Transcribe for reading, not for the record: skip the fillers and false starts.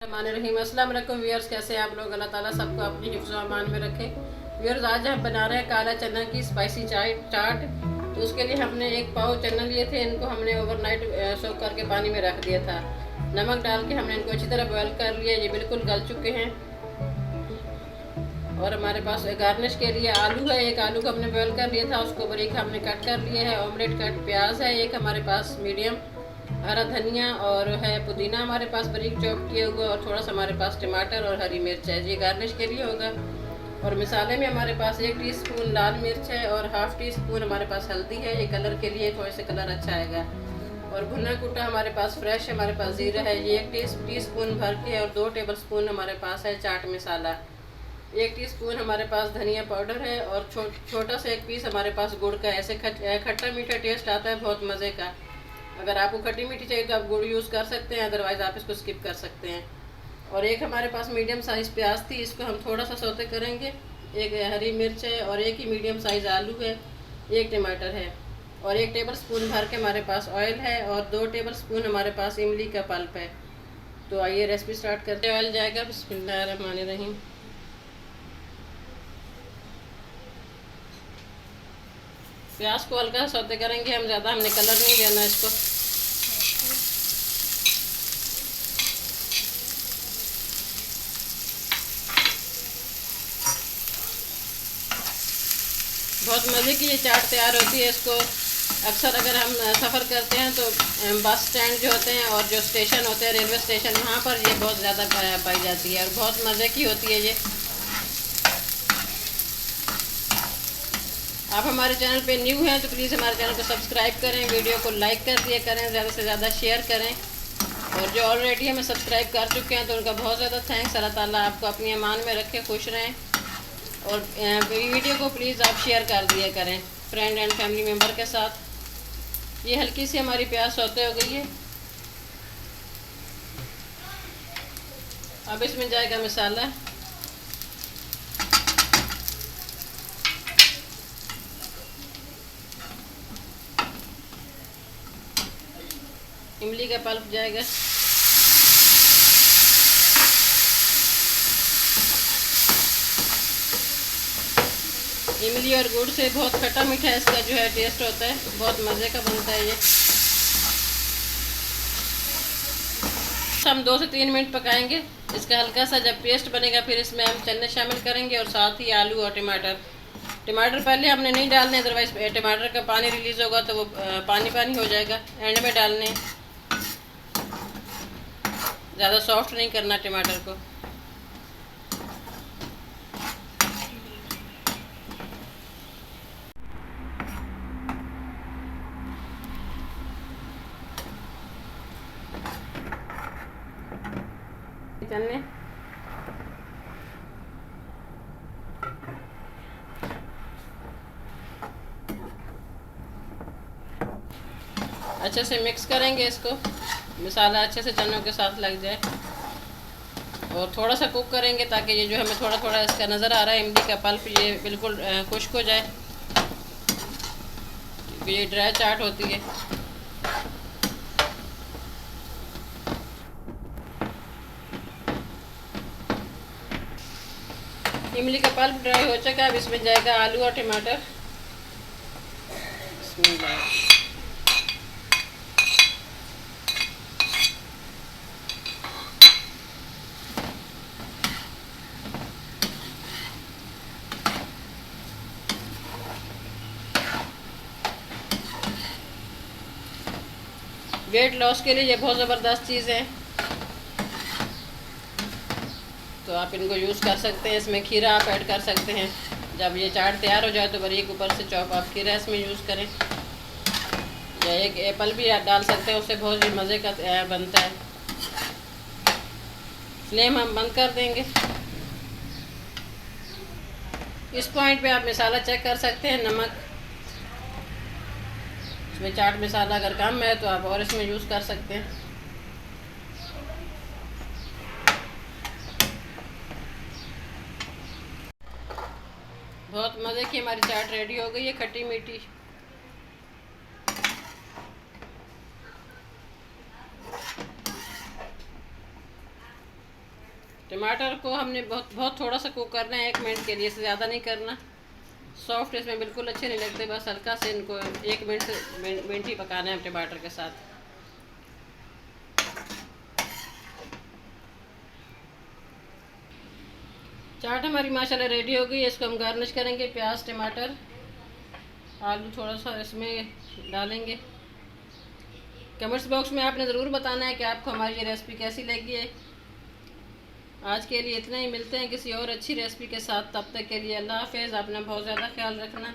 रहीम अस्सलाम वालेकुम व्यूअर्स, कैसे हैं आप लोग। अल्लाह ताला सबको अपनी हिफ्ज़ व अमान में रखे। व्यूअर्स, आज हम बना रहे हैं काला चना की स्पाइसी चाट। तो उसके लिए हमने एक पाव चना लिए थे। इनको हमने ओवरनाइट सोक करके पानी में रख दिया था। नमक डाल के हमने इनको अच्छी तरह बॉयल कर लिया। ये बिल्कुल गल चुके हैं। और हमारे पास गार्निश के लिए आलू है। एक आलू को हमने बॉयल कर लिया था, उसको बारीक हमने कट कर लिया है। ऑमलेट कट प्याज है एक हमारे पास मीडियम, हरा धनिया और है पुदीना हमारे पास बारीक चॉप किए हुए, और थोड़ा सा हमारे पास टमाटर और हरी मिर्च है। ये गार्निश के लिए होगा। और मसाले में हमारे पास 1 टीस्पून लाल मिर्च है और हाफ टी स्पून हमारे पास हल्दी है। ये कलर के लिए, थोड़े से कलर अच्छा आएगा। और भुना कुटा हमारे पास फ्रेश हमारे पास ज़ीरा है। ये 1 टीस्पून भर के, और 2 टेबलस्पून हमारे पास है चाट मसाला। 1 टीस्पून हमारे पास धनिया पाउडर है। और छोटा सा 1 पीस हमारे पास गुड़ का। ऐसे खट्टा मीठा टेस्ट आता है बहुत मज़े का। अगर आपको खट्टी मीठी चाहिए तो आप गुड़ यूज़ कर सकते हैं, अदरवाइज़ आप इसको स्किप कर सकते हैं। और एक हमारे पास मीडियम साइज़ प्याज थी, इसको हम थोड़ा सा सौते करेंगे। एक हरी मिर्च है, और एक ही मीडियम साइज़ आलू है। 1 टमाटर है, और 1 टेबलस्पून भर के हमारे पास ऑयल है, और 2 टेबलस्पून हमारे पास इमली का पल्प है। तो आइए रेसिपी स्टार्ट करते हैं। ऑयल जाएगा। बिस्मिल्लाहिर्रहमानिर्रहीम। प्याज को हल्का सौते करेंगे हम, ज़्यादा हमने कलर नहीं देना इसको। बहुत मज़े की ये चाट तैयार होती है। इसको अक्सर अगर हम सफ़र करते हैं तो बस स्टैंड जो होते हैं और जो स्टेशन होते हैं, रेलवे स्टेशन, वहाँ पर ये बहुत ज़्यादा पाई जाती है और बहुत मज़े की होती है ये। आप हमारे चैनल पे न्यू हैं तो प्लीज़ हमारे चैनल को सब्सक्राइब करें, वीडियो को लाइक कर दिया करें, ज़्यादा से ज़्यादा शेयर करें। और जो ऑलरेडी हमें सब्सक्राइब कर चुके हैं तो उनका बहुत ज़्यादा थैंक्स। अल्लाह ताला आपको अपनी अमान में रखे, खुश रहें। और वीडियो को प्लीज़ आप शेयर कर दिया करें फ्रेंड एंड फैमिली मेम्बर के साथ। ये हल्की सी हमारी प्याज सौते हो गई है। अब इसमें जाएगा मसाला। इमली का पल्प जाएगा। इमली और गुड़ से बहुत खट्टा मीठा इसका जो है टेस्ट होता है, बहुत मज़े का बनता है ये। हम 2 से 3 मिनट पकाएंगे इसका हल्का सा। जब पेस्ट बनेगा फिर इसमें हम चने शामिल करेंगे, और साथ ही आलू और टमाटर पहले हमने नहीं डालने, अदरवाइज टमाटर का पानी रिलीज़ होगा तो वो पानी पानी हो जाएगा। एंड में डालने, ज़्यादा सॉफ्ट नहीं करना टमाटर को। चने अच्छे से मिक्स करेंगे इसको, मसाला अच्छे से चनों के साथ लग जाए। और थोड़ा सा कुक करेंगे ताकि ये जो हमें थोड़ा थोड़ा इसका नज़र आ रहा है इमली का पल्प, ये बिल्कुल खुश्क हो जाए, क्योंकि ये ड्राई चाट होती है। इमली का पल्प ड्राई हो चुका है। अब इसमें जाएगा आलू और टमाटर। वेट लॉस के लिए ये बहुत ज़बरदस्त चीज़ है, तो आप इनको यूज़ कर सकते हैं। इसमें खीरा आप ऐड कर सकते हैं। जब ये चाट तैयार हो जाए तो बारीक ऊपर से चॉप आप खीरा इसमें यूज़ करें, या एक एप्पल भी आप डाल सकते हैं, उससे बहुत ही मज़े का बनता है। फ्लेम हम बंद कर देंगे। इस पॉइंट पे आप मसाला चेक कर सकते हैं। नमक, इसमें चाट मसाला अगर कम है तो आप और इसमें यूज़ कर सकते हैं। बहुत मज़े की हमारी चाट रेडी हो गई है, खट्टी मीठी। टमाटर को हमने बहुत थोड़ा सा कुक करना है, 1 मिनट के लिए, इससे ज़्यादा नहीं करना। सॉफ्ट इसमें बिल्कुल अच्छे नहीं लगते, बस हल्का से इनको 1 मिनट ही पकाना है टमाटर के साथ। चाट हमारी माशाल्लाह रेडी हो गई है। इसको हम गार्निश करेंगे, प्याज, टमाटर, आलू थोड़ा सा इसमें डालेंगे। कमेंट्स बॉक्स में आपने ज़रूर बताना है कि आपको हमारी ये रेसिपी कैसी लगी है। आज के लिए इतना ही, मिलते हैं किसी और अच्छी रेसिपी के साथ। तब तक के लिए अल्लाह हाफ़िज़। अपना बहुत ज़्यादा ख्याल रखना।